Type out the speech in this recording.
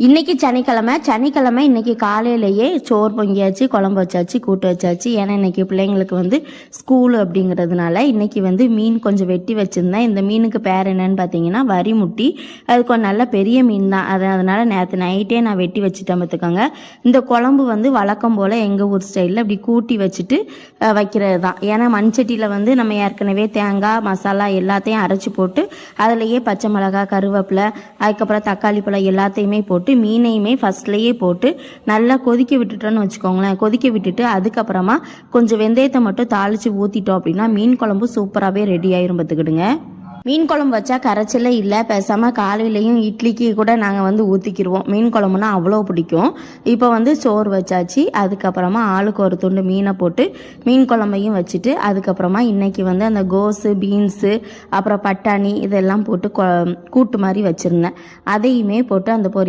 இன்றைக்கி சனிக்கிழமை இன்றைக்கி காலையிலேயே சோறு பொங்கியாச்சு, குழம்பு வச்சாச்சு, கூட்டு வச்சாச்சு. ஏன்னா இன்றைக்கி பிள்ளைங்களுக்கு வந்து ஸ்கூலு அப்படிங்கிறதுனால இன்றைக்கி வந்து மீன் கொஞ்சம் வெட்டி வச்சுருந்தேன். இந்த மீனுக்கு பேர் என்னன்னு பார்த்தீங்கன்னா வரிமுட்டி. அது கொஞ்சம் நல்ல பெரிய மீன் தான். அதனால் நேற்று நைட்டே நான் வெட்டி வச்சுட்டேன் பார்த்துக்கோங்க. இந்த குழம்பு வந்து வழக்கம் போல் எங்கள் ஊர் ஸ்டைலில் இப்படி கூட்டி வச்சுட்டு வைக்கிறது தான். ஏன்னா மண்சட்டியில் வந்து நம்ம ஏற்கனவே தேங்காய் மசாலா எல்லாத்தையும் அரைச்சி போட்டு அதிலேயே பச்சை மிளகாய், கருவேப்பிலை, அதுக்கப்புறம் தக்காளி பழம் எல்லாத்தையுமே போட்டு மீனையுமே ஃபர்ஸ்ட்லேயே போட்டு நல்லா கொதிக்க விட்டுட்டோன்னு வச்சுக்கோங்களேன். கொதிக்க விட்டுட்டு அதுக்கப்புறமா கொஞ்சம் வெந்தயத்தை மட்டும் தாளித்து ஊற்றிட்டோம் அப்படின்னா மீன் குழம்பு சூப்பராகவே ரெடி ஆயிரும் பார்த்துக்கிடுங்க. மீன் குழம்பு வச்சா கரைச்சலே இல்லை. பேசாமல் காலையிலையும் இட்லிக்கு கூட நாங்கள் வந்து ஊற்றிக்கிடுவோம். மீன் குழம்புனா அவ்வளோ பிடிக்கும். இப்போ வந்து சோறு வச்சாச்சு. அதுக்கப்புறமா ஆளுக்கு ஒரு துண்டு மீனை போட்டு மீன் குழம்பையும் வச்சுட்டு அதுக்கப்புறமா இன்றைக்கி வந்து அந்த கோஸு, பீன்ஸு, அப்புறம் பட்டாணி இதெல்லாம் போட்டு கூட்டு மாதிரி வச்சுருந்தேன். அதையுமே போட்டு அந்த